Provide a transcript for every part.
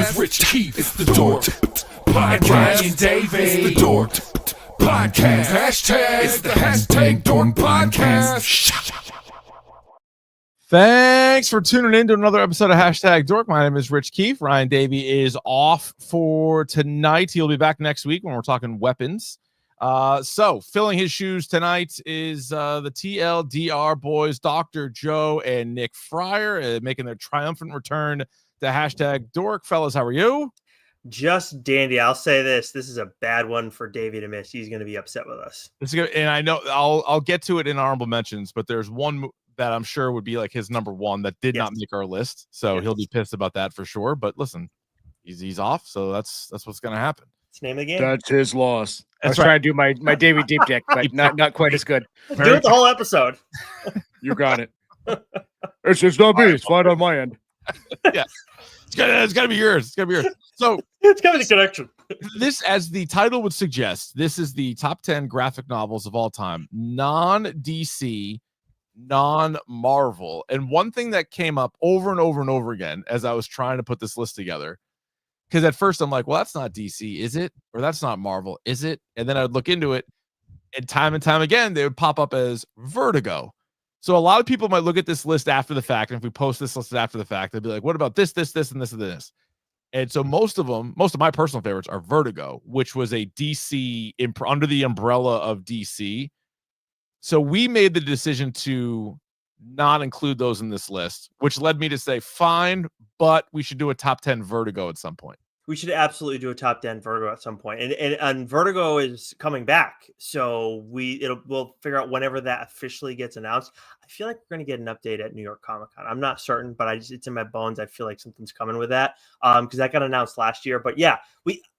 It's Rich Keefe, it's the Dork Podcast. Ryan Davies, it's the Dork Podcast. Hashtag, it's the hashtag Dork Podcast. Thanks for tuning in to another episode of Hashtag Dork. My name is Rich Keefe. Ryan Davey is off for tonight. He'll be back next week when we're talking weapons. So filling his shoes tonight is the TLDR boys, Dr. Joe and Nick Friar, making their triumphant return to Hashtag Dork. Fellas, how are you? Just dandy. I'll say this is a bad one for Davey to miss. He's going to be upset with us. And I know I'll get to it in honorable mentions, but there's one that I'm sure would be like his number one that did not make our list. So he'll be pissed about that for sure. But listen, he's off. So that's what's going to happen. It's the name of the game. That's his loss. I was trying to do my Davey deep dick, but not quite as good. Do it the whole episode. You got it. It's not me. It's fine on my end. Yeah. It's gotta be yours. It's gotta be yours. So it's gotta be the connection. This, as the title would suggest, this is the top 10 graphic novels of all time, non-DC, non-Marvel. And one thing that came up over and over and over again as I was trying to put this list together, because at first I'm like, well, that's not DC, is it? Or that's not Marvel, is it? And then I'd look into it, and time again, they would pop up as Vertigo. So a lot of people might look at this list after the fact, and if we post this list after the fact, they'd be like, what about this, and this, and this? And so most of my personal favorites are Vertigo, which was a DC under the umbrella of DC. So we made the decision to not include those in this list, which led me to say, fine, but we should do a top 10 Vertigo at some point. We should absolutely do a top 10 Vertigo at some point. And Vertigo is coming back. So we'll figure out whenever that officially gets announced. I feel like we're going to get an update at New York Comic-Con. I'm not certain, but it's in my bones. I feel like something's coming with that. Because that got announced last year. But yeah,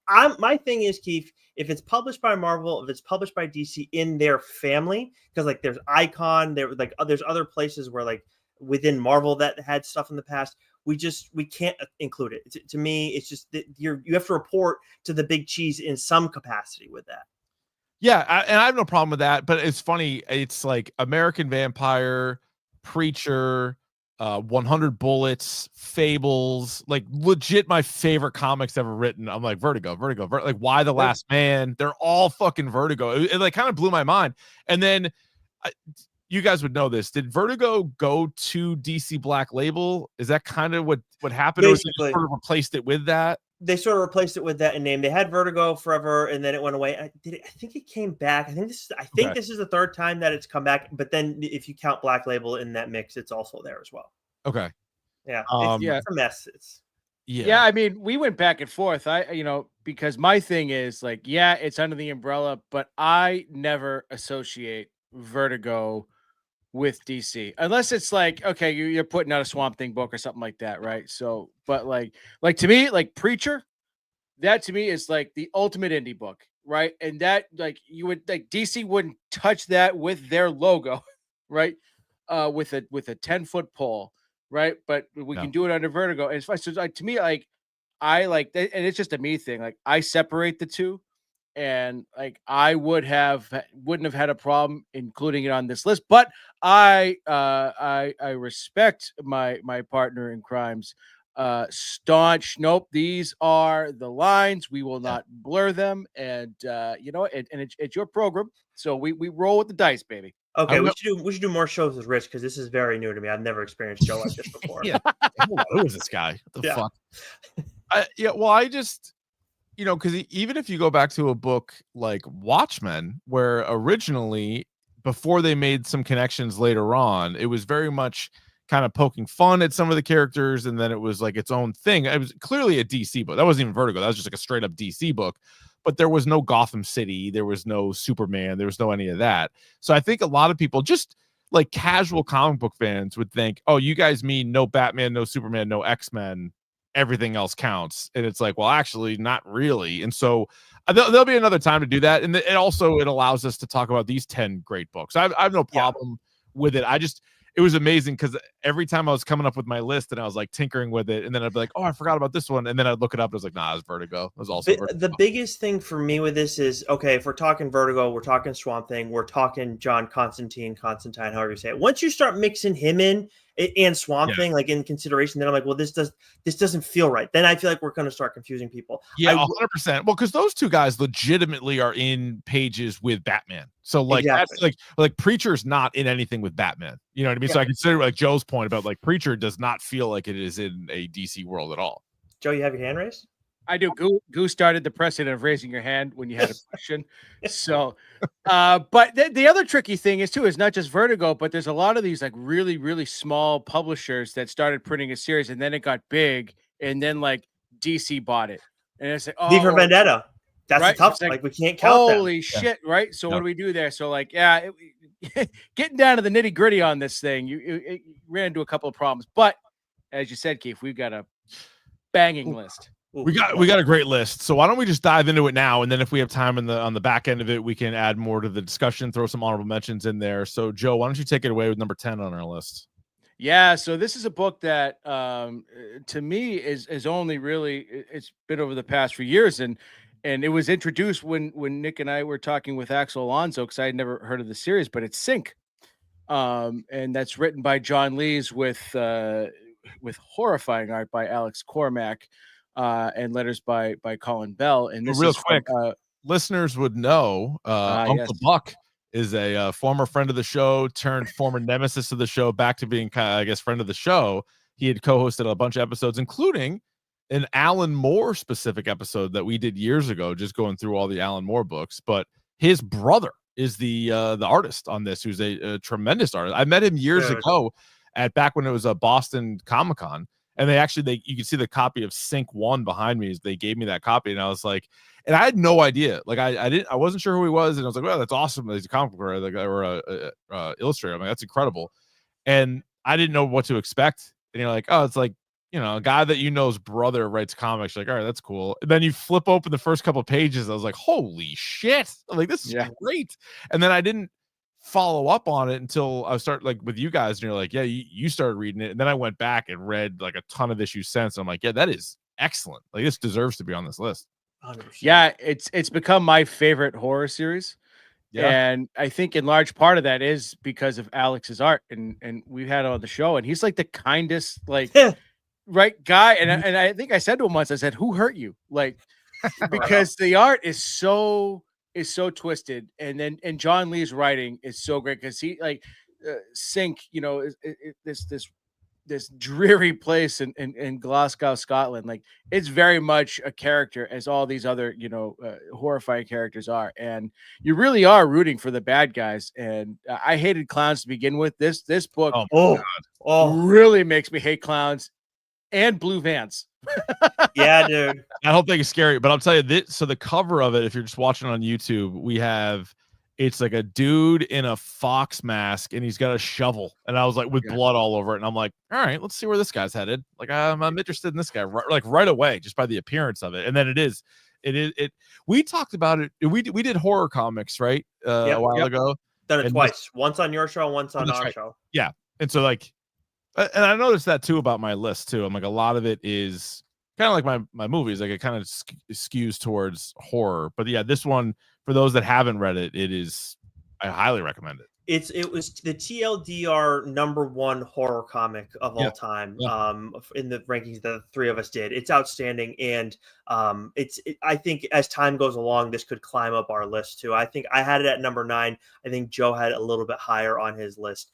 my thing is, Keith, if it's published by Marvel, if it's published by DC in their family, because like there's Icon, there's other places where like within Marvel that had stuff in the past. We can't include it. To me, it's just that you have to report to the big cheese in some capacity with that. Yeah, and I have no problem with that. But it's funny. It's like American Vampire, Preacher, 100 Bullets, Fables, like legit my favorite comics ever written. I'm like Vertigo. Like Why the Last Man. They're all fucking Vertigo. It like kind of blew my mind. And then you guys would know this. Did Vertigo go to DC Black Label? Is that kind of what happened? Basically, or sort of replaced it with that? They sort of replaced it with that in name. They had Vertigo forever, and then it went away. I think it came back. I think this is the third time that it's come back. But then, if you count Black Label in that mix, it's also there as well. Okay. Yeah. It's a mess. Yeah. I mean, we went back and forth. Because my thing is like, yeah, it's under the umbrella, but I never associate Vertigo with DC, unless it's like, okay, you're putting out a Swamp Thing book or something like that, right? So, but like to me, like Preacher, that to me is like the ultimate indie book, right? And that like you would like DC wouldn't touch that with their logo, right? With a 10-foot pole, right? But we can do it under Vertigo, and it's fine. So like to me, like I like that, and it's just a me thing. Like I separate the two. And like I wouldn't have had a problem including it on this list, but I respect my partner in crime's staunch. Nope, these are the lines. We will not blur them, and it's your program, so we roll with the dice, baby. Okay, we should do more shows with Rich because this is very new to me. I've never experienced Joe like this before. Yeah, who is this guy? What the fuck? I just. Because even if you go back to a book like Watchmen, where originally, before they made some connections later on, it was very much kind of poking fun at some of the characters, and then it was like its own thing. It was clearly a DC book. That wasn't even Vertigo. That was just like a straight up DC book. But there was no Gotham City. There was no Superman. There was no any of that. So I think a lot of people, just like casual comic book fans, would think, oh, you guys mean no Batman, no Superman, no X-Men. Everything else counts. And it's like, well, actually not really. And so there'll be another time to do that. And it allows us to talk about these 10 great books. I have no problem with it. It was amazing because every time I was coming up with my list and I was like tinkering with it, and then I'd be like, oh, I forgot about this one. And then I'd look it up and I was like, nah, it's Vertigo. It was also Vertigo. The biggest thing for me with this is, okay, if we're talking Vertigo, we're talking Swamp Thing, we're talking John Constantine, however you say it. Once you start mixing him in and Swamp Thing like in consideration, then I'm like, well, this doesn't feel right. Then I feel like we're going to start confusing people. Yeah, 100%. Well, because those two guys legitimately are in pages with Batman. So like Exactly. that's like Preacher's not in anything with Batman. You know what I mean? So I consider like Joe's point about like Preacher does not feel like it is in a DC world at all. Joe, you have your hand raised? I do. Goo started the precedent of raising your hand when you had a question. So, but the other tricky thing is not just Vertigo, but there's a lot of these like really, really small publishers that started printing a series and then it got big and then like DC bought it. And it's like, V for Vendetta. That's right? a tough, like we can't count them. Holy shit, right? So what do we do there? So like, yeah, getting down to the nitty gritty on this thing, you ran into a couple of problems. But as you said, Keefe, we've got a banging list. We got a great list. So why don't we just dive into it now, and then if we have time on the back end of it, we can add more to the discussion, throw some honorable mentions in there. So Joe, why don't you take it away with number 10 on our list? Yeah, so this is a book that to me is only really it's been over the past few years, and it was introduced when Nick and I were talking with Axel Alonso because I had never heard of the series, but it's Sync, and that's written by John Lees with horrifying art by Alex Cormack. And letters by Colin Bell. And this real is quick, listeners would know Uncle Buck is a former friend of the show turned former nemesis of the show, back to being kind of, I guess, friend of the show. He had co-hosted a bunch of episodes, including an Alan Moore specific episode that we did years ago, just going through all the Alan Moore books. But his brother is the artist on this, who's a tremendous artist. I met him years ago at back when it was a Boston Comic-Con. And you can see the copy of Sync 1 behind me. They gave me that copy, and I was like, and I had no idea. Like I wasn't sure who he was, and I was like, well, that's awesome. He's a comic book writer, or a illustrator. I mean, that's incredible. And I didn't know what to expect. And you're like, oh, it's like, you know, a guy that you know's brother writes comics. You're like, all right, that's cool. And then you flip open the first couple of pages. I was like, holy shit! I'm like, this is great. And then I didn't follow up on it until I started like with you guys, and you're like, yeah, you started reading it, and then I went back and read like a ton of issues since. And I'm like, yeah, that is excellent. Like, this deserves to be on this list. 100%. Yeah, it's become my favorite horror series. Yeah. And I think in large part of that is because of Alex's art, and we've had it on the show, and he's like the kindest, like right guy. And I think I said to him once, I said, who hurt you? Like, because the art is so twisted, and John Lee's writing is so great because he like Sync, you know, this dreary place in Glasgow, Scotland. Like, it's very much a character as all these other, you know, horrifying characters are, and you really are rooting for the bad guys. And I hated clowns to begin with. This book really makes me hate clowns and blue vans. Yeah, dude. I don't think it's scary, but I'll tell you this. So the cover of it, if you're just watching on YouTube, it's like a dude in a fox mask, and he's got a shovel, and I was like, with blood all over it, and I'm like, all right, let's see where this guy's headed. Like, I'm interested in this guy right away, just by the appearance of it. And then we talked about it. We did horror comics, right? A while ago. Done it twice. Once on your show, once on our show. Yeah. And so like, and I noticed that too about my list too. I'm like, a lot of it is kind of like my movies. Like, it kind of skews towards horror. But yeah, this one, for those that haven't read it, I highly recommend it. It was the TLDR #1 horror comic of all time. In the rankings that the three of us did. It's outstanding, and I think as time goes along, this could climb up our list too. I think I had it at number 9. I think Joe had it a little bit higher on his list.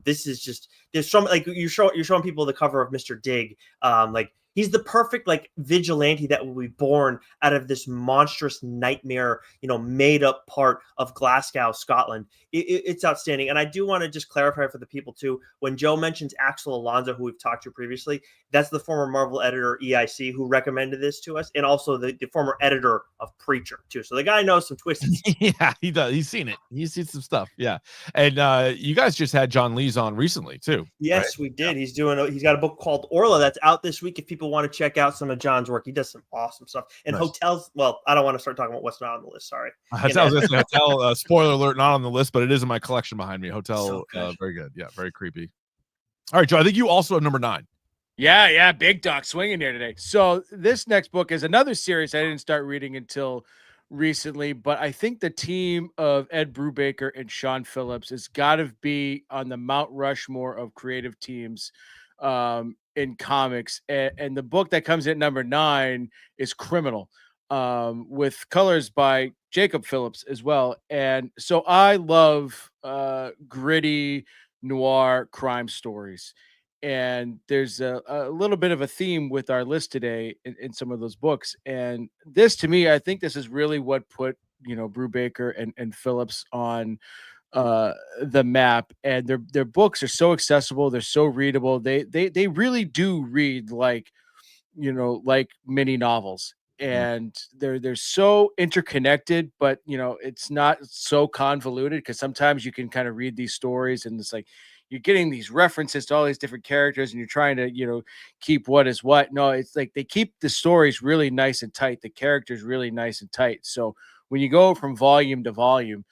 This is just, there's some, like, you're showing people the cover of Mr. Dig. Like, he's the perfect like vigilante that will be born out of this monstrous nightmare, you know, made up part of Glasgow, Scotland. It's outstanding. And I do want to just clarify for the people too, when Joe mentions Axel Alonso, who we've talked to previously, that's the former Marvel editor EIC who recommended this to us, and also the former editor of Preacher too. So the guy knows some twists. Yeah, he does. He's seen it. He's seen some stuff. Yeah. And you guys just had John Lees on recently too. Yes, right? We did. Yeah. He's got a book called Orla that's out this week. If people want to check out some of John's work, he does some awesome stuff. And hotels, well, I don't want to start talking about what's not on the list. Sorry. Hotel, spoiler alert, not on the list, but it is in my collection behind me. Hotel, so very good. Yeah, very creepy. All right, Joe, I think you also have number 9. Yeah, big dog swinging here today. So this next book is another series I didn't start reading until recently, but I think the team of Ed Brubaker and Sean Phillips has got to be on the Mount Rushmore of creative teams in comics. And the book that comes at number 9 is Criminal, with colors by Jacob Phillips as well. And so I love gritty noir crime stories. And there's a little bit of a theme with our list today in some of those books. And this, to me, I think this is really what put, Brubaker and Phillips on the map. And their books are so accessible, they're so readable. They really do read like, like mini novels. And they're so interconnected, but it's not so convoluted, because sometimes you can kind of read these stories and it's like you're getting these references to all these different characters and you're trying to keep what is what. No, it's like they keep the stories really nice and tight, the characters really nice and tight. So when you go from volume to volume,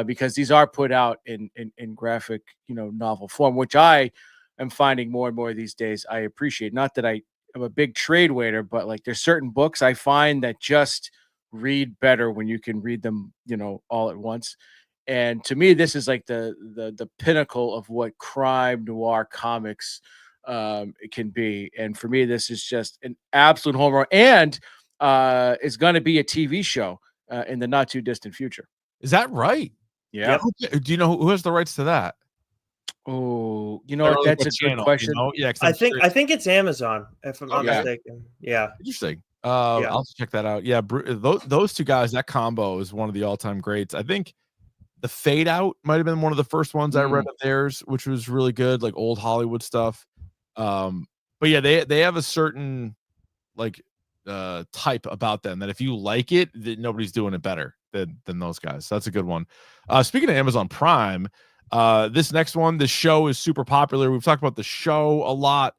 because these are put out in graphic novel form, which I am finding more and more these days, I appreciate. Not that I'm a big trade waiter, but like there's certain books I find that just read better when you can read them all at once. And to me, this is like the pinnacle of what crime noir comics it can be. And for me, this is just an absolute home run, and it's going to be a TV show in the not too distant future. Is that right? Yeah. Yep. Do you know who has the rights to that? Oh, that's a good question. Yeah, I think it's Amazon, if I'm not mistaken. Yeah. Interesting. I'll have to check that out. Yeah, those two guys, that combo is one of the all-time greats. I think the Fade Out might have been one of the first ones I read of theirs, which was really good, like old Hollywood stuff. But yeah, they have a certain like type about them that if you like it, nobody's doing it better than those guys. So that's a good one. Speaking of Amazon Prime, this next one, the show is super popular. We've talked about the show a lot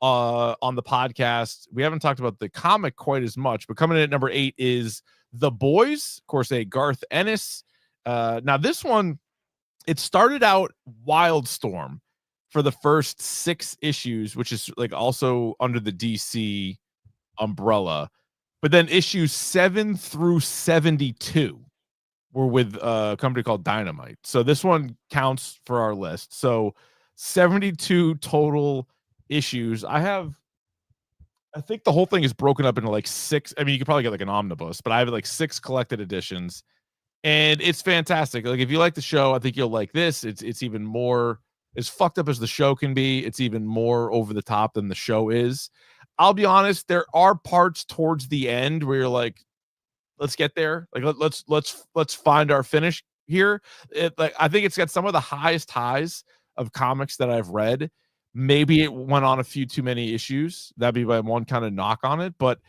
on the podcast. We haven't talked about the comic quite as much, but coming in at number 8 is The Boys, of course, a Garth Ennis. Now this one, it started out Wildstorm for the first 6 issues, which is like also under the DC umbrella, but then issues 7 through 72 were with a company called Dynamite. So this one counts for our list. So 72 total issues. I think the whole thing is broken up into like 6. I mean, you could probably get like an omnibus, but I have like 6 collected editions. And it's fantastic. Like if you like the show, I think you'll like this. It's even more as fucked up as the show can be. It's even more over the top than the show is. I'll be honest, there are parts towards the end where you're like, let's get there. Like let's find our finish here. I think it's got some of the highest highs of comics that I've read. Maybe it went on a few too many issues. That'd be my one kind of knock on it, but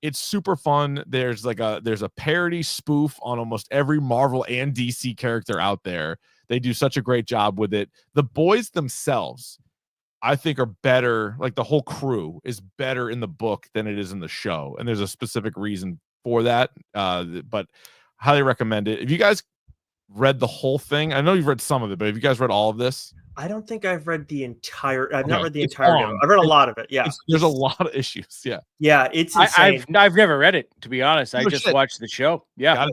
it's super fun. There's a parody spoof on almost every Marvel and DC character out there. They do such a great job with it. The boys themselves, I think, are better. Like the whole crew is better in the book than it is in the show. And there's a specific reason for that. But highly recommend it. If you guys read the whole thing, I know you've read some of it, but have you guys read all of this? I don't think I've read the entire. I've not read the entire. I've read a lot of it. Yeah, there's a lot of issues. Yeah, yeah, it's insane. I've never read it, to be honest. I just watched the show. Yeah.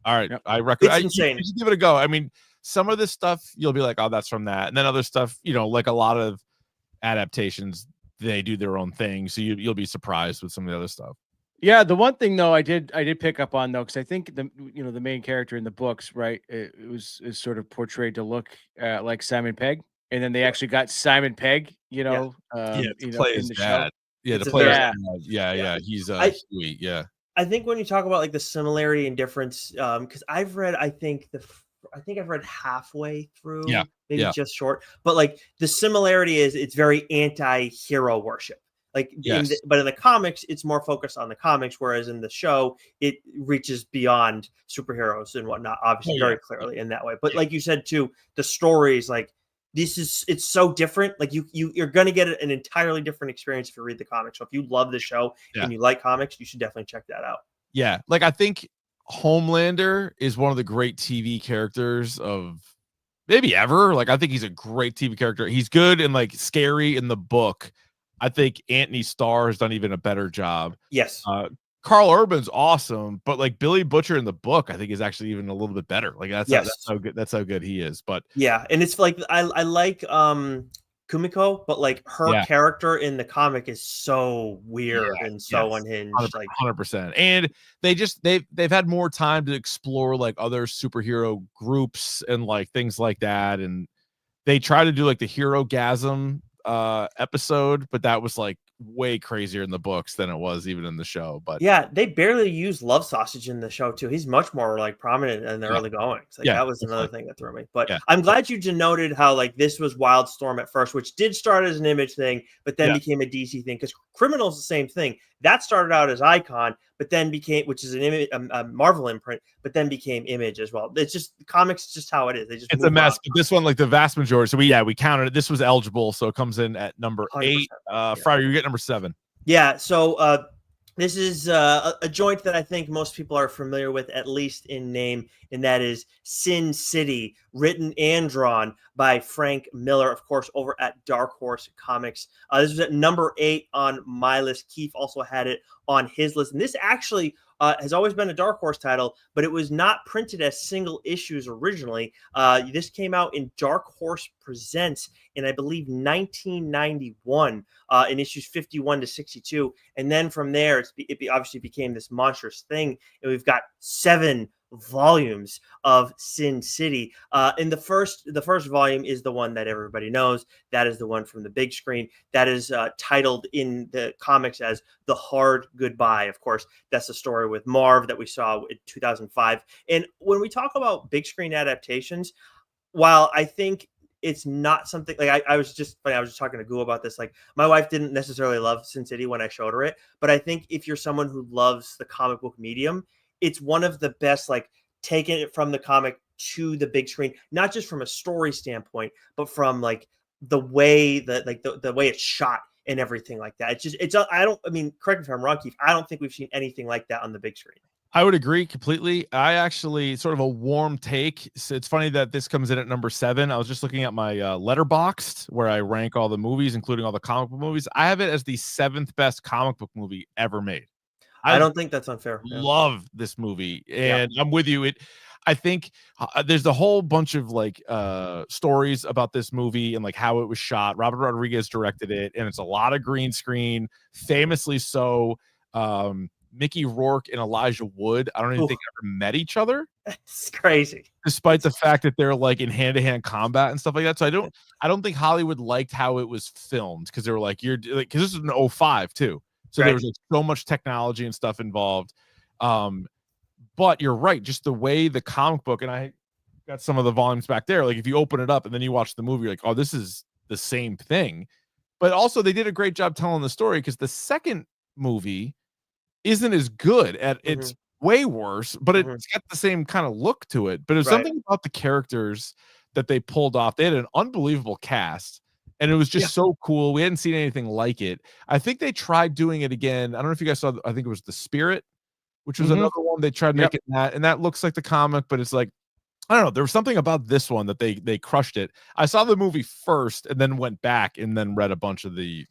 All right. Yep. I recommend. It's insane. You should give it a go. I mean, some of this stuff you'll be like, oh, that's from that, and then other stuff, like a lot of adaptations, they do their own thing, so you'll be surprised with some of the other stuff. Yeah, the one thing though I did pick up on though, because I think the main character in the books, right, is sort of portrayed to look like Simon Pegg, and then they actually got Simon Pegg, to play his dad. Yeah, to It's play his very- dad. Yeah. He's sweet. Yeah. I think when you talk about like the similarity and difference, because I've read, I think I've read halfway through, maybe just short, but like the similarity is it's very anti-hero worship. Like, but in the comics, it's more focused on the comics, whereas in the show, it reaches beyond superheroes and whatnot, obviously, very clearly in that way. But like you said too, the stories, like it's so different. Like you're gonna get an entirely different experience if you read the comics. So if you love the show and you like comics, you should definitely check that out. Yeah, like I think Homelander is one of the great TV characters of maybe ever. Like I think he's a great TV character. He's good and like scary in the book. I think Anthony Starr has done even a better job. Yes. Carl Urban's awesome, but like Billy Butcher in the book, I think is actually even a little bit better. Like that's how good he is. But yeah, and it's like I like Kumiko, but like her character in the comic is so weird and so unhinged. 100%. And they've had more time to explore like other superhero groups and like things like that. And they try to do like the Hero Gasm episode, but that was like way crazier in the books than it was even in the show. But yeah, they barely use Love Sausage in the show too. He's much more like prominent in the early goings. Like that was another thing that threw me. But I'm glad you denoted how like this was Wildstorm at first, which did start as an Image thing, but then became a DC thing. Because Criminal's the same thing. That started out as Icon, but then became, which is an Image, a Marvel imprint, but then became Image as well. It's just comics, just how it is. They just it's a mess. But this one, like the vast majority. So we counted it. This was eligible, so it comes in at number 8. Friar, you get number 7. Yeah. So this is a joint that I think most people are familiar with, at least in name, and that is Sin City, written and drawn by Frank Miller, of course, over at Dark Horse Comics. This was at number 8 on my list. Keefe also had it on his list. And this actually has always been a Dark Horse title, but it was not printed as single issues originally. This came out in Dark Horse Presents in, I believe, 1991 in issues 51 to 62. And then from there, it obviously became this monstrous thing. And we've got 7 volumes of Sin City. And the first volume is the one that everybody knows. That is the one from the big screen. That is titled in the comics as The Hard Goodbye. Of course, that's the story with Marv that we saw in 2005. And when we talk about big screen adaptations, while I think it's not something like I was just talking to Goo about this. Like my wife didn't necessarily love Sin City when I showed her it, but I think if you're someone who loves the comic book medium, it's one of the best, like taking it from the comic to the big screen, not just from a story standpoint, but from like the way that like the way it's shot and everything like that. I mean, correct me if I'm wrong, Keith, I don't think we've seen anything like that on the big screen. I would agree completely. I actually sort of a warm take. So it's funny that this comes in at number 7. I was just looking at my Letterboxd where I rank all the movies, including all the comic book movies. I have it as the 7th best comic book movie ever made. I don't think that's unfair. Love this movie, and I'm with you. I think there's a whole bunch of like stories about this movie and like how it was shot. Robert Rodriguez directed it, and it's a lot of green screen, famously so. Mickey Rourke and Elijah Wood, I don't even think ever met each other. It's crazy, despite the fact that they're like in hand-to-hand combat and stuff like that. So I don't think Hollywood liked how it was filmed, because they were like, because this is an 2005 too. So there was like so much technology and stuff involved. But you're right, just the way the comic book, and I got some of the volumes back there. Like if you open it up and then you watch the movie, you're like, oh, this is the same thing. But also they did a great job telling the story, because the second movie isn't as good at it's way worse, but it's got the same kind of look to it. But there's something about the characters that they pulled off. They had an unbelievable cast. And it was just so cool. We hadn't seen anything like it. I think they tried doing it again. I don't know if you guys saw, I think it was The Spirit, which was another one. They tried making that, and that looks like the comic, but it's like, I don't know. There was something about this one that they crushed it. I saw the movie first and then went back and then read a bunch of the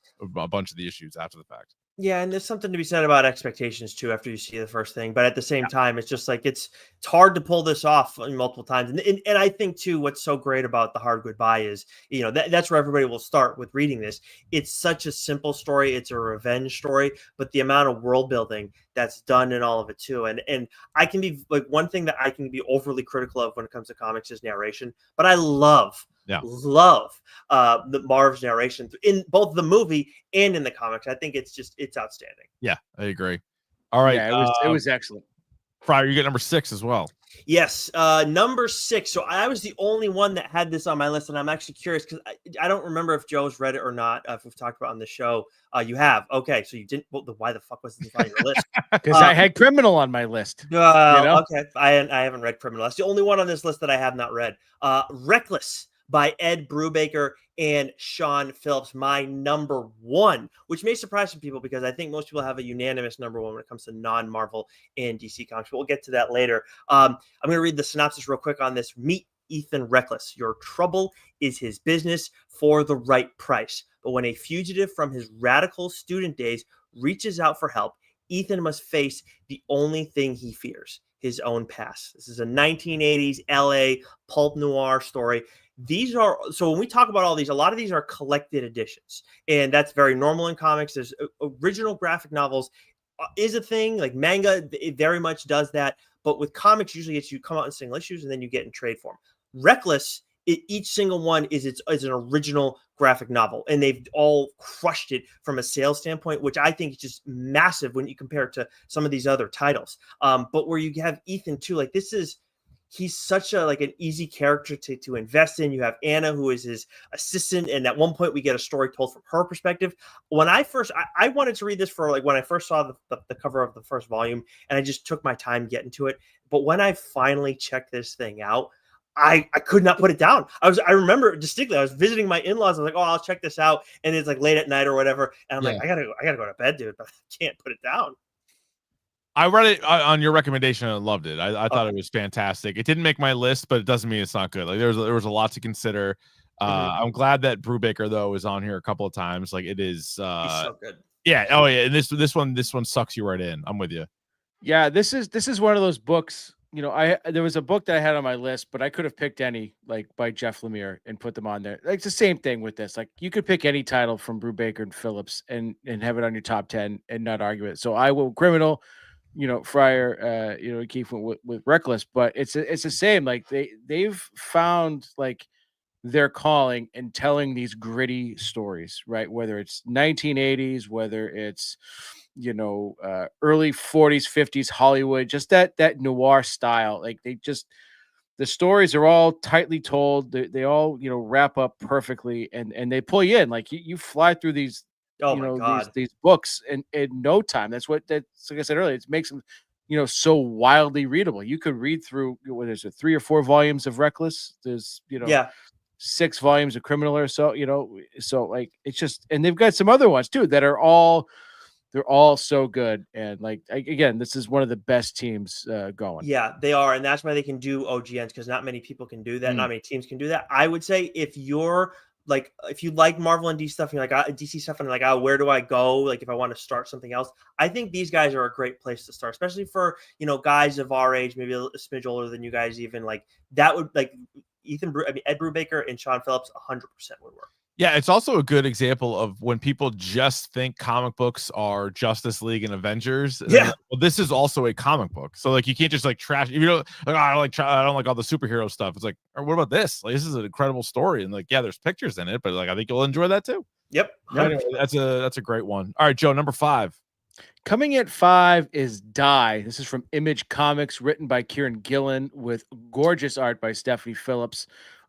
issues after the fact. Yeah, and there's something to be said about expectations too after you see the first thing. But at the same time, it's just like it's hard to pull this off multiple times. And I think too, what's so great about The Hard Goodbye is, that's where everybody will start with reading this. It's such a simple story. It's a revenge story, but the amount of world building that's done in all of it too. And I can be like, one thing that I can be overly critical of when it comes to comics is narration, but I love the Marv's narration in both the movie and in the comics. I think it's outstanding. Yeah, I agree. All right. Yeah, it was excellent. Friar, you get number 6 as well. Yes, number 6. So I was the only one that had this on my list, and I'm actually curious because I don't remember if Joe's read it or not. If we've talked about it on the show, you have. Okay, so you didn't. Well, why the fuck wasn't it on your list? Because I had Criminal on my list. Okay, I haven't read Criminal. That's the only one on this list that I have not read. Reckless by Ed Brubaker and Sean Phillips, my number 1, which may surprise some people because I think most people have a unanimous number 1 when it comes to non-Marvel and DC comics, but we'll get to that later. I'm going to read the synopsis real quick on this. Meet Ethan Reckless. Your trouble is his business for the right price. But when a fugitive from his radical student days reaches out for help, Ethan must face the only thing he fears, his own past. This is a 1980s LA pulp noir story. These are, so when we talk about all these, a lot of these are collected editions, and that's very normal in comics. There's original graphic novels is a thing, like manga, it very much does that. But with comics, usually it's you come out in single issues and then you get in trade form. Reckless, each single one is an original graphic novel, and they've all crushed it from a sales standpoint, which I think is just massive when you compare it to some of these other titles. But where you have Ethan too, like he's such a like an easy character to invest in. You have Anna, who is his assistant, and at one point we get a story told from her perspective. When I wanted to read this for like when I first saw the cover of the first volume, and I just took my time getting to it. But when I finally checked this thing out, I could not put it down. I remember distinctly, I was visiting my in-laws. I was like, oh, I'll check this out. And it's like late at night or whatever. And I'm like, I gotta go to bed, dude, but I can't put it down. I read it on your recommendation and I loved it. I thought it was fantastic. It didn't make my list, but it doesn't mean it's not good. Like there was a lot to consider. I'm glad that Brubaker though is on here a couple of times. Like it is He's so good. Yeah. Oh yeah. And this one sucks you right in. I'm with you. Yeah, this is one of those books. You know, there was a book that I had on my list, but I could have picked any like by Jeff Lemire and put them on there. Like it's the same thing with this. Like you could pick any title from Brubaker and Phillips and have it on your top 10 and not argue it. So I will Criminal, you know, Friar, you know, Keefe with Reckless, but it's the same. Like they've found like their calling in telling these gritty stories, right? Whether it's 1980s, whether it's you know early 40s, 50s Hollywood, just that noir style. Like the stories are all tightly told. They all you know wrap up perfectly, and they pull you in. Like you fly through these Oh you my know God. these books in no time. That's like I said earlier, it makes them you know so wildly readable. You could read through what is it 3 or 4 volumes of Reckless. There's you know Yeah. 6 volumes of Criminal or so, you know, so like it's just, and they've got some other ones too that are all they're all so good. And like again, this is one of the best teams going. Yeah, they are, and that's why they can do OGNs because not many people can do that. Not many teams can do that. I would say if you like Marvel and DC stuff, and you're like DC stuff, and like, oh, where do I go? Like, if I want to start something else, I think these guys are a great place to start, especially for guys of our age, maybe a smidge older than you guys. Even like that would like Ed Brubaker and Sean Phillips, 100% would work. Yeah, it's also a good example of when people just think comic books are Justice League and Avengers. And Yeah. like, well, this is also a comic book. So like you can't just like trash. You know, like I don't like all the superhero stuff. It's like, what about this? Like this is an incredible story, and like yeah, there's pictures in it, but like I think you'll enjoy that too. Yep. Anyway, that's a great one. All right, Joe, number 5. Coming at 5 is Die. This is from Image Comics, written by Kieran Gillen with gorgeous art by Stephanie Phillips,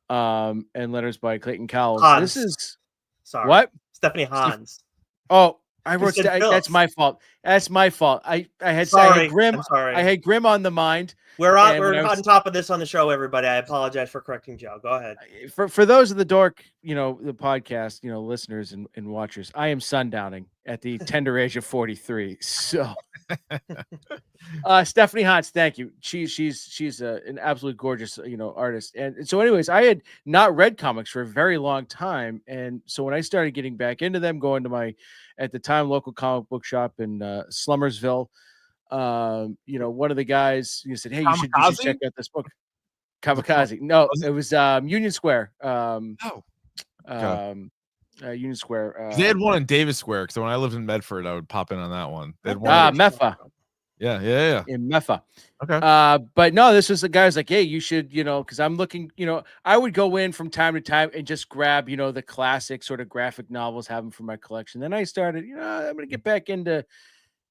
and letters by Clayton Cowles. Hans. This is Sorry. what? Stephanie Hans. Oh, I wrote said that's Phillips. my fault. That's my fault. I had Grim. I'm sorry. I had Grim on the mind. We're and on top of this on the show, everybody. I apologize for correcting Joe. Go ahead. For those of the dork, you know, the podcast, you know, listeners and watchers, I am sundowning at the tender age of 43. So Stephanie Hans, thank you. She's an absolutely gorgeous, you know, artist. And so anyways, I had not read comics for a very long time. And so when I started getting back into them, going to my at the time local comic book shop in Slummersville, you know, one of the guys said, "Hey, you should check out this book." Kamikaze. No, it was Union Square. Union Square. They had one in Davis Square because when I lived in Medford, I would pop in on that one. They had one Meffa. Yeah. In Meffa. Okay. But no, this was the guy who's like, hey, you should, you know, because I'm looking, you know, I would go in from time to time and just grab, you know, the classic sort of graphic novels, have them for my collection. Then I started, you know, I'm gonna get back into,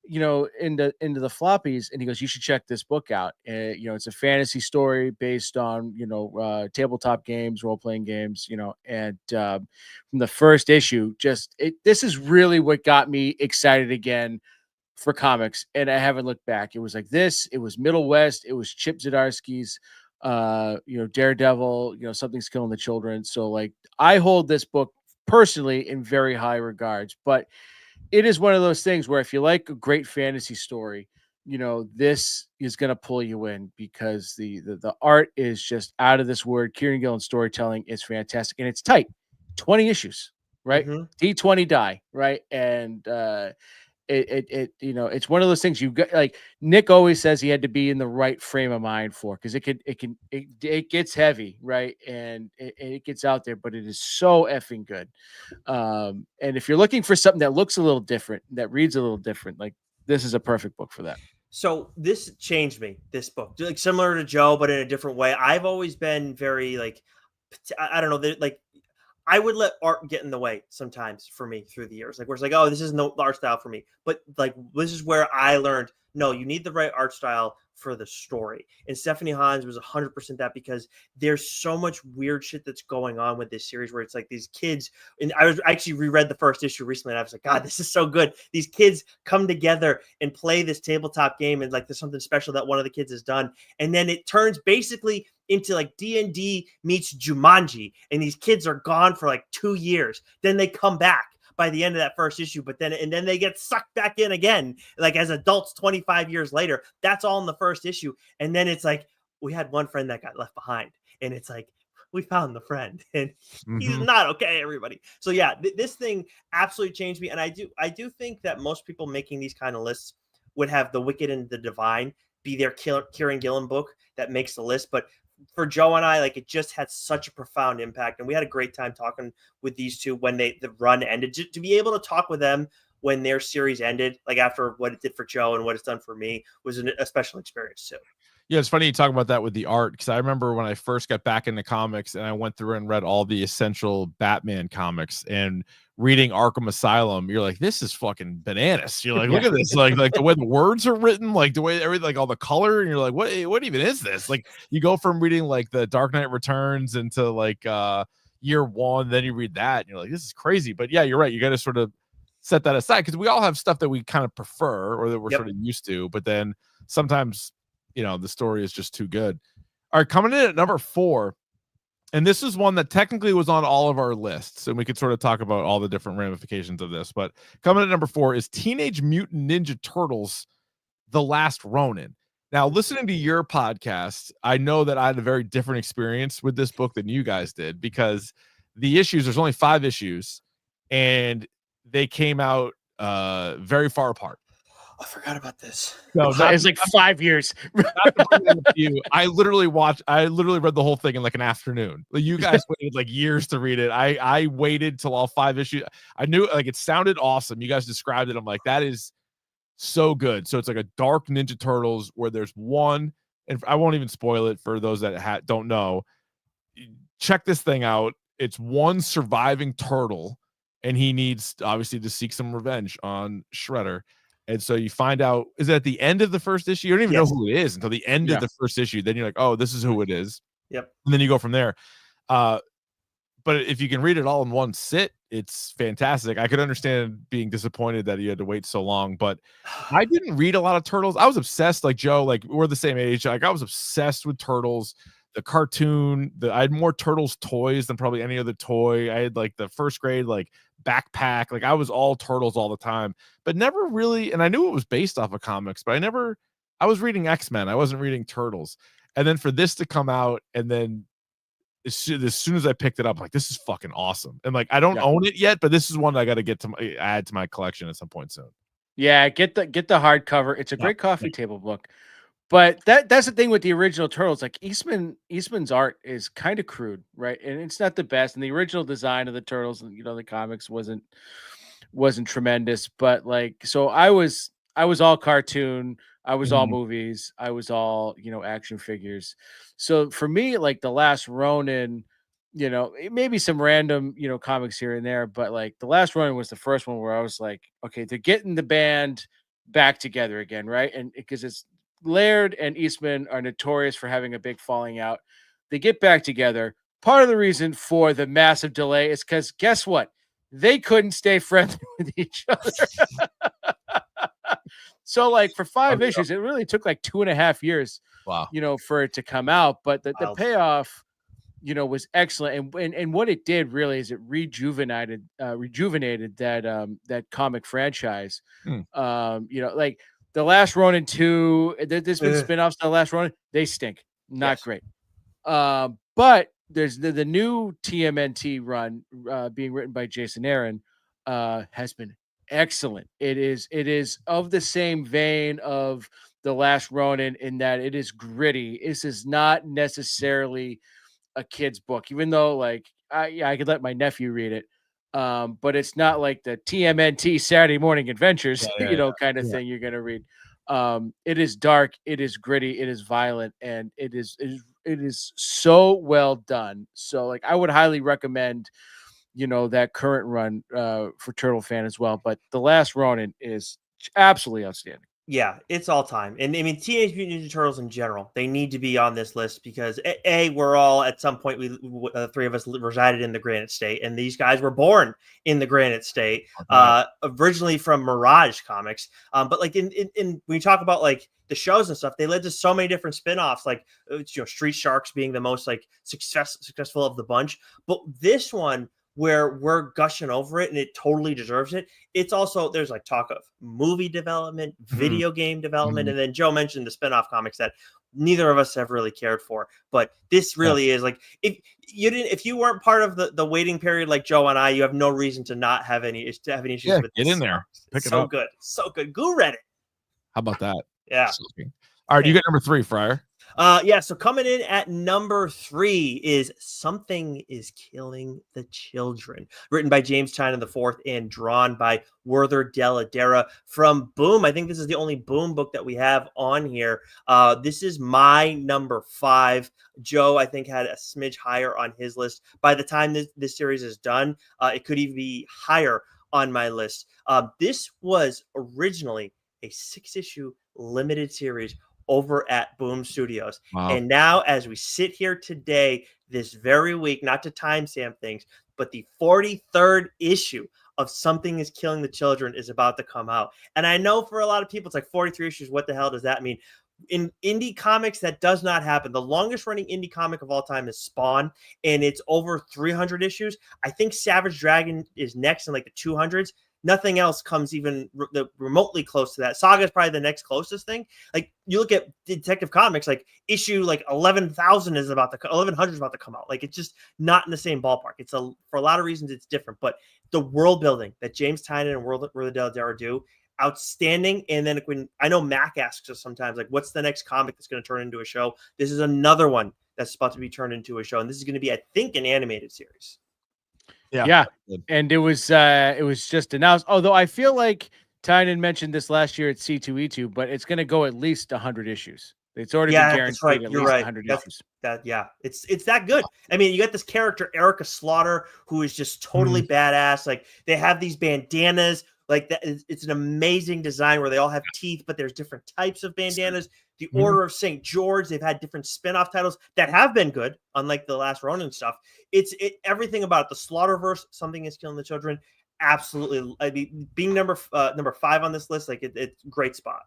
you know, into the floppies, and he goes, you should check this book out. You know, it's a fantasy story based on, you know, tabletop games, role-playing games, you know, and from the first issue, this is really what got me excited again for comics, and I haven't looked back. It was like this, it was Middle West, it was Chip Zdarsky's you know, Daredevil, you know, Something's Killing the Children. So like I hold this book personally in very high regards, but it is one of those things where if you like a great fantasy story, you know, this is going to pull you in because the art is just out of this word. Kieran Gillen's storytelling is fantastic, and it's tight. 20 issues, right? D20 die, right? And it's one of those things you got, like Nick always says he had to be in the right frame of mind for, because it gets heavy, right? And it gets out there, but it is so effing good. And if you're looking for something that looks a little different, that reads a little different, like this is a perfect book for that. So this changed me, this book, like similar to Joe, but in a different way. I've always been very like, I don't know, like I would let art get in the way sometimes for me through the years. Like where it's like, oh, this isn't the art style for me. But like this is where I learned, no, you need the right art style for the story. And Stephanie Hans was 100% that, because there's so much weird shit that's going on with this series where it's like these kids, and I actually reread the first issue recently and I was like, God, this is so good. These kids come together and play this tabletop game, and like there's something special that one of the kids has done. And then it turns basically into like D&D meets Jumanji, and these kids are gone for like 2 years. Then they come back by the end of that first issue, but then they get sucked back in again, like as adults 25 years later. That's all in the first issue. And then it's like, we had one friend that got left behind, and it's like, we found the friend, and he's not okay, everybody. So yeah, this thing absolutely changed me. And I do think that most people making these kind of lists would have The Wicked and the Divine be their Kieran Gillen book that makes the list. But for Joe and I, like, it just had such a profound impact, and we had a great time talking with these two when the run ended. To be able to talk with them when their series ended, like after what it did for Joe and what it's done for me, was a special experience too. Yeah, it's funny you talk about that with the art, because I remember when I first got back into comics and I went through and read all the essential Batman comics, and reading Arkham Asylum, you're like, this is fucking bananas. You're like, look at this, like the way the words are written, like the way everything, like all the color, and you're like, what even is this? Like you go from reading like the Dark Knight Returns into like year one, then you read that and you're like, this is crazy. But yeah, you're right. You got to sort of set that aside, because we all have stuff that we kind of prefer or that we're sort of used to, but then sometimes, you know, the story is just too good. All right, coming in at number 4, and this is one that technically was on all of our lists, and we could sort of talk about all the different ramifications of this, but coming in at number 4 is Teenage Mutant Ninja Turtles: The Last Ronin. Now, listening to your podcast, I know that I had a very different experience with this book than you guys did, because the issues, there's only 5 issues, and they came out very far apart. I forgot about this. No, it's like 5 years. I literally read the whole thing in like an afternoon. You guys waited like years to read it. I waited till all 5 issues. I knew, like, it sounded awesome. You guys described it. I'm like, that is so good. So it's like a dark Ninja Turtles where there's one, and I won't even spoil it for those that don't know. Check this thing out. It's one surviving turtle, and he needs obviously to seek some revenge on Shredder. And so you find out, is it at the end of the first issue? You don't even know who it is until the end of the first issue. Then you're like, oh, this is who it is. Yep. And then you go from there. But if you can read it all in one sit, it's fantastic. I could understand being disappointed that you had to wait so long, but I didn't read a lot of Turtles. I was obsessed, like Joe, like we're the same age. Like I was obsessed with Turtles, the cartoon. I had more Turtles toys than probably any other toy. I had like the first grade, like backpack. Like I was all Turtles all the time, but never really. And I knew it was based off of comics, but I was reading X-Men. I wasn't reading Turtles. And then for this to come out, and then as soon as I picked it up, like, this is fucking awesome. And like, I don't own it yet, but this is one that I got to get to add to my collection at some point soon. Yeah, get the hardcover. It's a great coffee table book. But that's the thing with the original Turtles. Like Eastman's art is kind of crude, right? And it's not the best. And the original design of the Turtles, you know, the comics wasn't tremendous. But like, so I was all cartoon, I was all movies, I was all, you know, action figures. So for me, like The Last Ronin, you know, maybe some random, you know, comics here and there, but like The Last Ronin was the first one where I was like, okay, they're getting the band back together again, right? And because it's Laird and Eastman are notorious for having a big falling out. They get back together. Part of the reason for the massive delay is because guess what? They couldn't stay friendly with each other. So like for 5 issues, it really took like 2.5 years, you know, for it to come out. But the payoff, you know, was excellent. And what it did really is it rejuvenated that comic franchise. You know, like The Last Ronin 2, there's been spin-offs to The Last Ronin. They stink. Not great. But there's the new TMNT run being written by Jason Aaron has been excellent. It is of the same vein of The Last Ronin in that it is gritty. This is not necessarily a kid's book, even though like I could let my nephew read it. But it's not like the TMNT Saturday Morning Adventures, kind of thing you're gonna read. It is dark, it is gritty, it is violent, and it is so well done. So like I would highly recommend that current run for Turtle Fan as well. But The Last Ronin is absolutely outstanding. Yeah, it's all time. And I mean, Teenage Mutant Ninja Turtles in general, they need to be on this list because we're all at some point, the three of us resided in the Granite State, and these guys were born in the Granite State, originally from Mirage Comics. But like in when you talk about like the shows and stuff, they led to so many different spin-offs, like Street Sharks being the most like successful of the bunch. But this one, where we're gushing over it and it totally deserves it. It's also, there's like talk of movie development, video game development. And then Joe mentioned the spinoff comics that neither of us have really cared for, but this really is like, if you weren't part of the waiting period, like Joe and I, you have no reason to not have any issues with get in there. Pick it up. So good. Goo read it. How about that? Yeah. All right. You get number 3, Friar. So coming in at number 3 is Something is Killing the Children, written by James Tynion IV and drawn by Werther Dell'Edera from Boom. I think this is the only Boom book that we have on here. This is my number 5. Joe, I think, had a smidge higher on his list. By the time this series is done, it could even be higher on my list. This was originally a 6-issue limited series over at Boom Studios. Wow. And now, as we sit here today, this very week, not to timestamp things, but the 43rd issue of Something is Killing the Children is about to come out. And I know for a lot of people, it's like 43 issues. What the hell does that mean? In indie comics, that does not happen. The longest running indie comic of all time is Spawn, and it's over 300 issues. I think Savage Dragon is next in like the 200s. Nothing else comes even remotely close to that. Saga is probably the next closest thing. Like you look at Detective Comics, like issue like 11,000 is about to 1100 is about to come out. Like it's just not in the same ballpark. It's for a lot of reasons it's different, but the world building that James Tynion and Werther Dell'Edera do, outstanding. And then when I know Mac asks us sometimes, like, what's the next comic that's going to turn into a show? This is another one that's about to be turned into a show, and this is going to be, I think, an animated series. Yeah. And it was just announced. Although I feel like Tynion mentioned this last year at C2E2, but it's going to go at least 100 issues. It's already been guaranteed. That's right. You're right. 100 issues. It's that good. I mean, you got this character Erica Slaughter, who is just totally badass. Like they have these bandanas. Like that, it's an amazing design where they all have teeth, but there's different types of bandanas. The Order of St. George, they've had different spin-off titles that have been good, unlike the Last Ronin stuff. It's everything about it. The Slaughterverse, Something is Killing the Children. Absolutely. I mean, being number 5 on this list, like it's a great spot.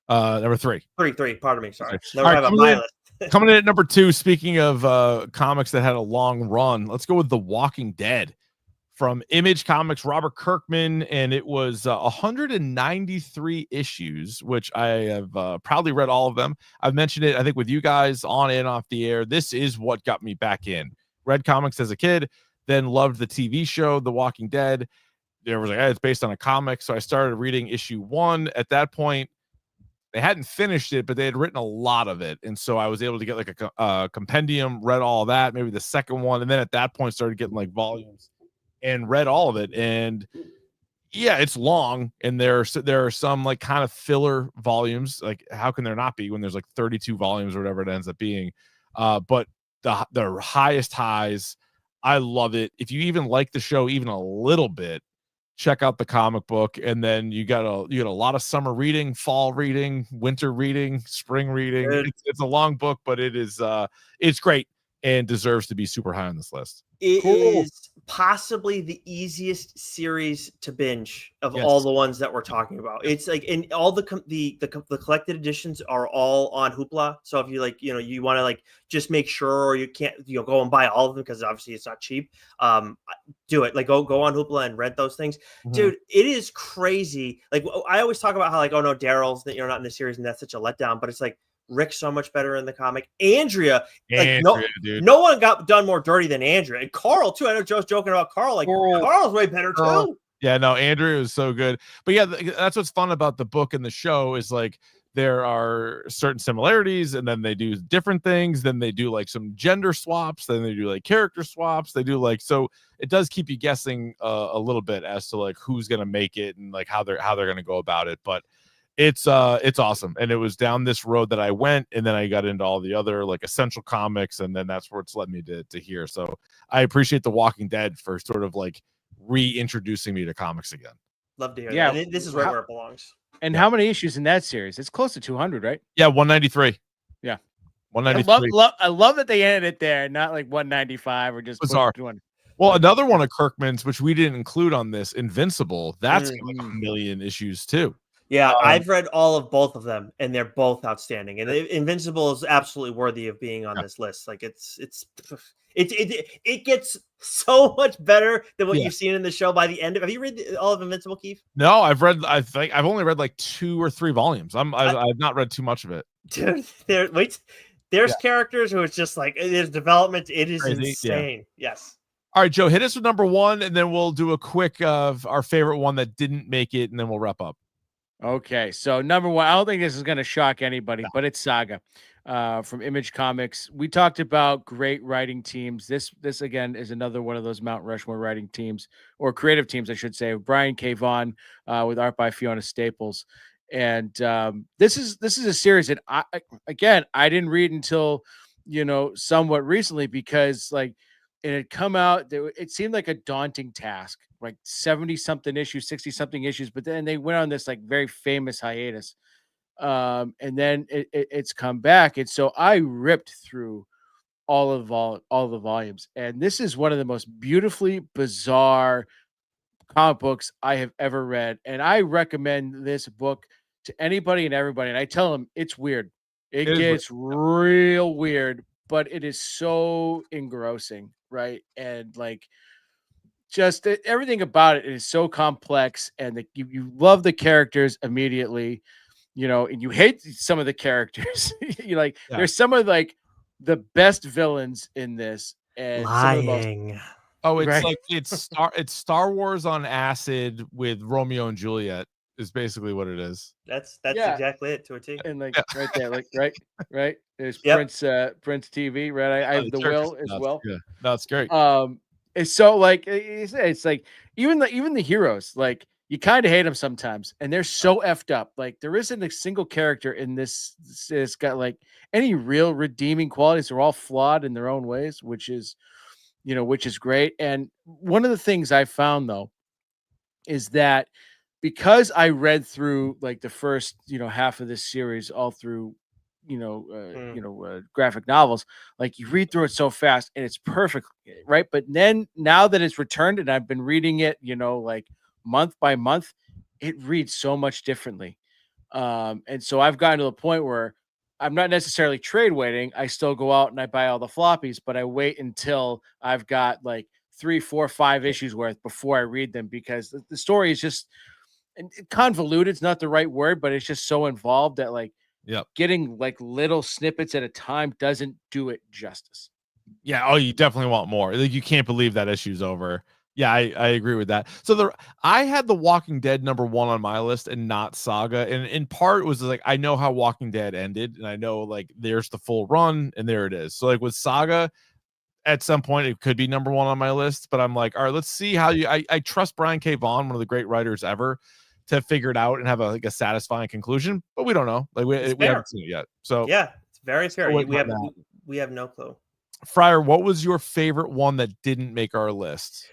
Number 3. 3. Pardon me. Sorry. Number 5 on my list. Coming in at number 2, speaking of comics that had a long run, let's go with The Walking Dead from Image Comics, Robert Kirkman, and it was 193 issues, which I have proudly read all of them. I've mentioned it, I think, with you guys on and off the air. This is what got me back in. Read comics as a kid, then loved the TV show, The Walking Dead. There was like, hey, it's based on a comic, so I started reading issue 1. At that point, they hadn't finished it, but they had written a lot of it, and so I was able to get like a compendium, read all of that, maybe the second one, and then at that point started getting like volumes and read all of it. And yeah, it's long, and there are some like kind of filler volumes. Like how can there not be when there's like 32 volumes or whatever it ends up being? But the highest highs, I love it. If you even like the show even a little bit, check out the comic book. And then you got a lot of summer reading, fall reading, winter reading, spring reading. It's a long book, but it's great and deserves to be super high on this list. It is possibly the easiest series to binge of all the ones that we're talking about. It's like, and all the collected editions are all on Hoopla. So if you like, you want to like just make sure, or you can't, go and buy all of them because obviously it's not cheap. Do it. Like go on Hoopla and rent those things, dude. It is crazy. Like I always talk about how like, oh no, Daryl's not in the series and that's such a letdown. But it's like, Rick's so much better in the comic. Andrea, no one got done more dirty than Andrea. And Carl, too. I know Joe's joking about Carl. Like, Carl's way better, too. Yeah, no, Andrew is so good. But yeah, that's what's fun about the book and the show is like there are certain similarities, and then they do different things. Then they do like some gender swaps. Then they do like character swaps. They do like so. It does keep you guessing a little bit as to like who's gonna make it and like how they're gonna go about it. But it's awesome, and it was down this road that I went, and then I got into all the other like essential comics, and then that's where it's led me to here. So I appreciate The Walking Dead for sort of like reintroducing me to comics again. Love to hear Yeah, that. And this is right where it belongs. And how many issues in that series? It's close to 200, right? Yeah, 193. Yeah. 193. I love that they ended it there, not like 195 or just Bizarre. Well, another one of Kirkman's, which we didn't include on this, Invincible, that's got like 1 million issues too. Yeah, I've read all of both of them, and they're both outstanding. And Invincible is absolutely worthy of being on this list. Like it gets so much better than what you've seen in the show by the end of. Have you read all of Invincible, Keefe? No, I think I've only read like 2 or 3 volumes. I've not read too much of it. Dude, there's characters who it's just like there's development. It is crazy. insane. Yeah. Yes. All right, Joe, hit us with number 1, and then we'll do a quick of our favorite one that didn't make it, and then we'll wrap up. Okay, so number 1, I don't think this is going to shock anybody, but it's Saga from Image Comics. We talked about great writing teams. This again is another one of those Mount Rushmore writing teams, or creative teams, I should say. Brian K. Vaughan with art by Fiona Staples, and this is a series that I didn't read until somewhat recently because like it had come out. It seemed like a daunting task. Like 70 something issues, 60 something issues, but then they went on this like very famous hiatus. And then it's come back. And so I ripped through all the volumes. And this is one of the most beautifully bizarre comic books I have ever read. And I recommend this book to anybody and everybody. And I tell them it's weird. It gets real weird, but it is so engrossing, right? And like just everything about it is so complex, and you love the characters immediately, and you hate some of the characters. You like there's some of like the best villains in this, and lying. It's like it's Star Wars on acid with Romeo and Juliet is basically what it is. That's exactly it to a T. And like right there, like right. There's Prince TV, right? I have the will as well. Yeah, that's great. It's so like it's like even the heroes, like you kind of hate them sometimes, and they're so effed up. Like there isn't a single character in this it's got like any real redeeming qualities. They're all flawed in their own ways, which is great. And one of the things I found though is that because I read through like the first half of this series all through graphic novels, like you read through it so fast and it's perfect, right? But then now that it's returned and I've been reading it, like month by month, it reads so much differently. And so I've gotten to the point where I'm not necessarily trade waiting. I still go out and I buy all the floppies, but I wait until I've got like 3, 4, 5 issues worth before I read them, because the story is just convoluted. It's not the right word, but it's just so involved that like getting like little snippets at a time doesn't do it justice. Yeah. Oh, you definitely want more. Like you can't believe that issue's over. Yeah, I agree with that. So I had The Walking Dead number 1 on my list and not Saga. And in part it was like I know how Walking Dead ended, and I know like there's the full run, and there it is. So like with Saga, at some point it could be number 1 on my list, but I'm like, all right, let's see how I trust Brian K. Vaughan, one of the great writers ever, to figure it out and have a satisfying conclusion, but we don't know. Like we haven't seen it yet. So yeah, it's very fair. We have no clue. Friar, what was your favorite one that didn't make our list?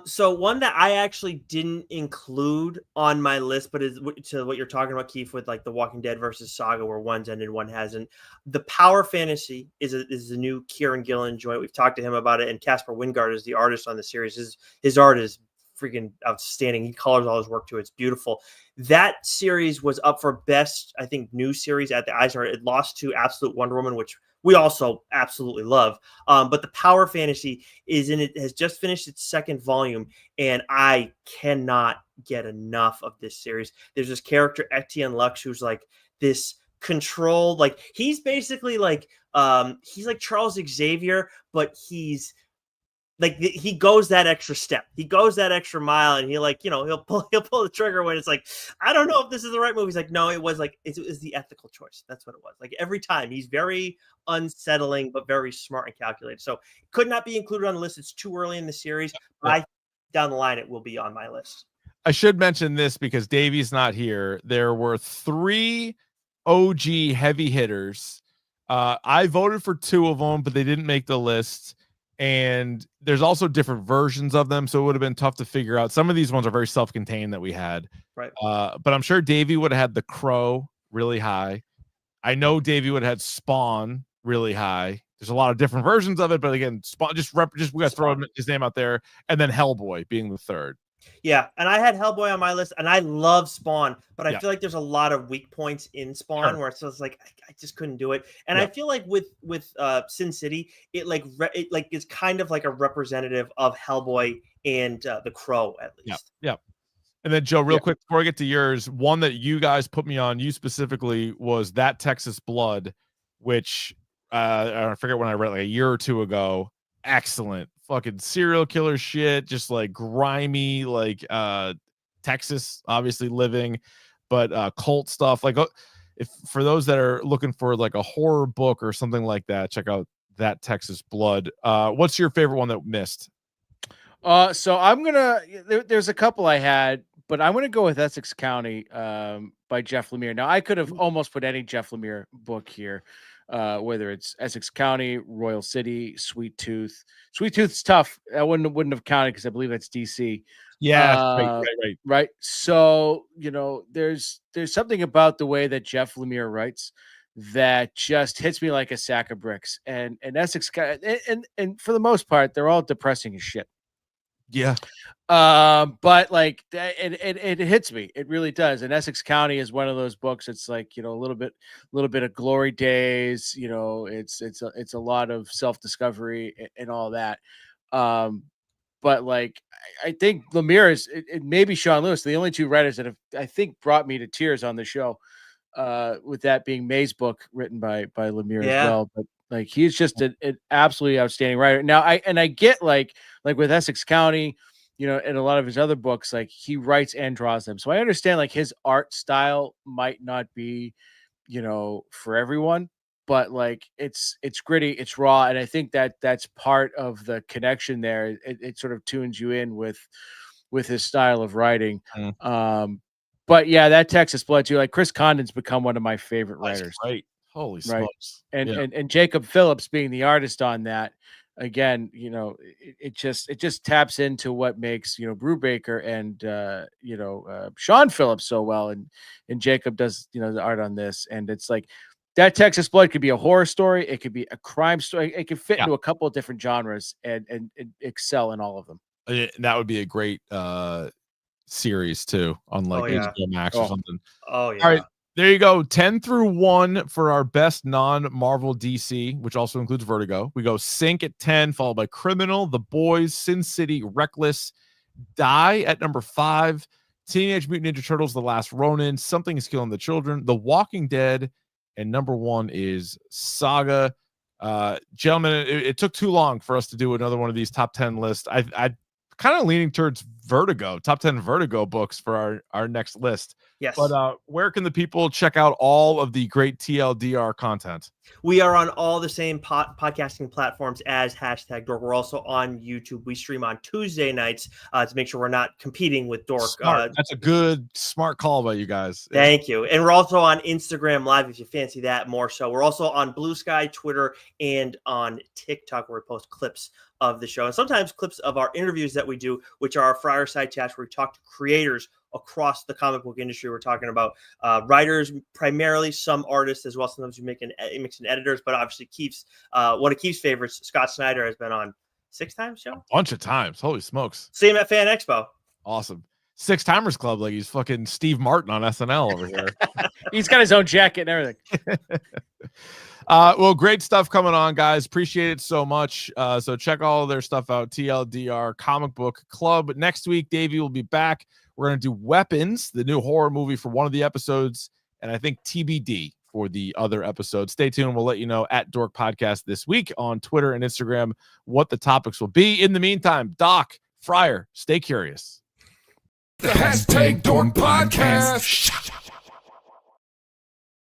So one that I actually didn't include on my list, but is to what you're talking about, Keefe, with like The Walking Dead versus Saga, where one's ended, one hasn't. The Power Fantasy is a new Kieran Gillen joint. We've talked to him about it, and Casper Wingard is the artist on the series. His art is freaking outstanding. He colors all his work too. It's beautiful. That series was up for best, I think, new series at the Eisner. It lost to Absolute Wonder Woman, which we also absolutely love. But the Power Fantasy has just finished its 2nd volume, and I cannot get enough of this series. There's this character, Etienne Lux, who's like this control, like he's basically like he's like Charles Xavier, but he's he goes that extra step. He goes that extra mile, and he'll pull the trigger when it's like, I don't know if this is the right move. He's like, no, it was the ethical choice. That's what it was. Like every time, he's very unsettling but very smart and calculated. So it could not be included on the list. It's too early in the series. But down the line, it will be on my list. I should mention this because Davey's not here. There were 3 OG heavy hitters. I voted for 2 of them, but they didn't make the list. And there's also different versions of them, so it would have been tough to figure out. Some of these ones are very self-contained that we had. Right. But I'm sure Davey would have had The Crow really high. I know Davey would have had Spawn really high. There's a lot of different versions of it, but again, Spawn just we got to throw his name out there, and then Hellboy being the 3rd. Yeah, and I had Hellboy on my list, and I love Spawn, but I feel like there's a lot of weak points in Spawn where it's just like I just couldn't do it. And I feel like with Sin City, it is kind of like a representative of Hellboy and The Crow at least. Yeah. And then Joe, real quick before I get to yours, one that you guys put me on, you specifically, was That Texas Blood, which I forget when I read, like a year or 2 ago. Excellent. Fucking serial killer shit, just like grimy, like Texas obviously living, but cult stuff. Like if for those that are looking for like a horror book or something like that, check out That Texas Blood. What's your favorite one that missed? So I'm gonna there's a couple I had, but I'm gonna go with Essex County by Jeff Lemire. Now I could have almost put any Jeff Lemire book here. Whether it's Essex County, Royal City, Sweet Tooth. Sweet Tooth's tough. I wouldn't have counted because I believe that's DC. Yeah, right. So there's something about the way that Jeff Lemire writes that just hits me like a sack of bricks. And Essex County, and for the most part, they're all depressing as shit. Yeah. But like it hits me. It really does. And Essex County is one of those books. It's like, a little bit of glory days, it's a lot of self-discovery and all that. But like, I think Lemire is, it maybe Sean Lewis, the only 2 writers that have, I think, brought me to tears on the show, with that being May's book written by Lemire as well. But like, he's just an absolutely outstanding writer. Now I get like with Essex County, and a lot of his other books, like he writes and draws them. So I understand like his art style might not be, for everyone, but like it's gritty, it's raw. And I think that's part of the connection there. It sort of tunes you in with his style of writing. But yeah, That Texas Blood too. Like Chris Condon's become one of my favorite writers. Right. Holy smokes. And Jacob Phillips being the artist on that. Again, it just taps into what makes Brubaker and Sean Phillips so well, and Jacob does the art on this, and it's like That Texas Blood could be a horror story, it could be a crime story, it could fit into a couple of different genres and excel in all of them. That would be a great series too, on like HBO Max or something. Oh yeah. All right. There you go. 10 through 1 for our best non-Marvel DC, which also includes Vertigo. We go Sync at 10, followed by Criminal, The Boys, Sin City, Reckless, Die at number 5, Teenage Mutant Ninja Turtles, The Last Ronin, Something is Killing the Children, The Walking Dead, and number 1 is Saga. Gentlemen, it took too long for us to do another one of these top 10 lists. I kind of leaning towards Vertigo, top 10 Vertigo books for our next list. Yes. But where can the people check out all of the great TLDR content? We are on all the same podcasting platforms as #Dork. We're also on YouTube. We stream on Tuesday nights to make sure we're not competing with Dork. That's a good, smart call by you guys. Thank you. And we're also on Instagram Live if you fancy that more so. We're also on Blue Sky, Twitter, and on TikTok where we post clips of the show. And sometimes clips of our interviews that we do, which are our Friar Side Chats where we talk to creators across the comic book industry. We're talking about writers, primarily some artists as well. Sometimes we mix in editors, but obviously Keefe's one of Keefe's favorites, Scott Snyder, has been on 6 times, Joe? A bunch of times. Holy smokes. See him at Fan Expo. Awesome. 6 Timers Club, like he's fucking Steve Martin on SNL over here. He's got his own jacket and everything. Well, great stuff coming on, guys. Appreciate it so much. So check all their stuff out. TLDR Comic Book Club. Next week, Davey will be back. We're going to do Weapons, the new horror movie for one of the episodes, and I think TBD for the other episodes. Stay tuned. We'll let you know at Dork Podcast this week on Twitter and Instagram what the topics will be. In the meantime, Doc, Friar, stay curious. The hashtag Dork Podcast.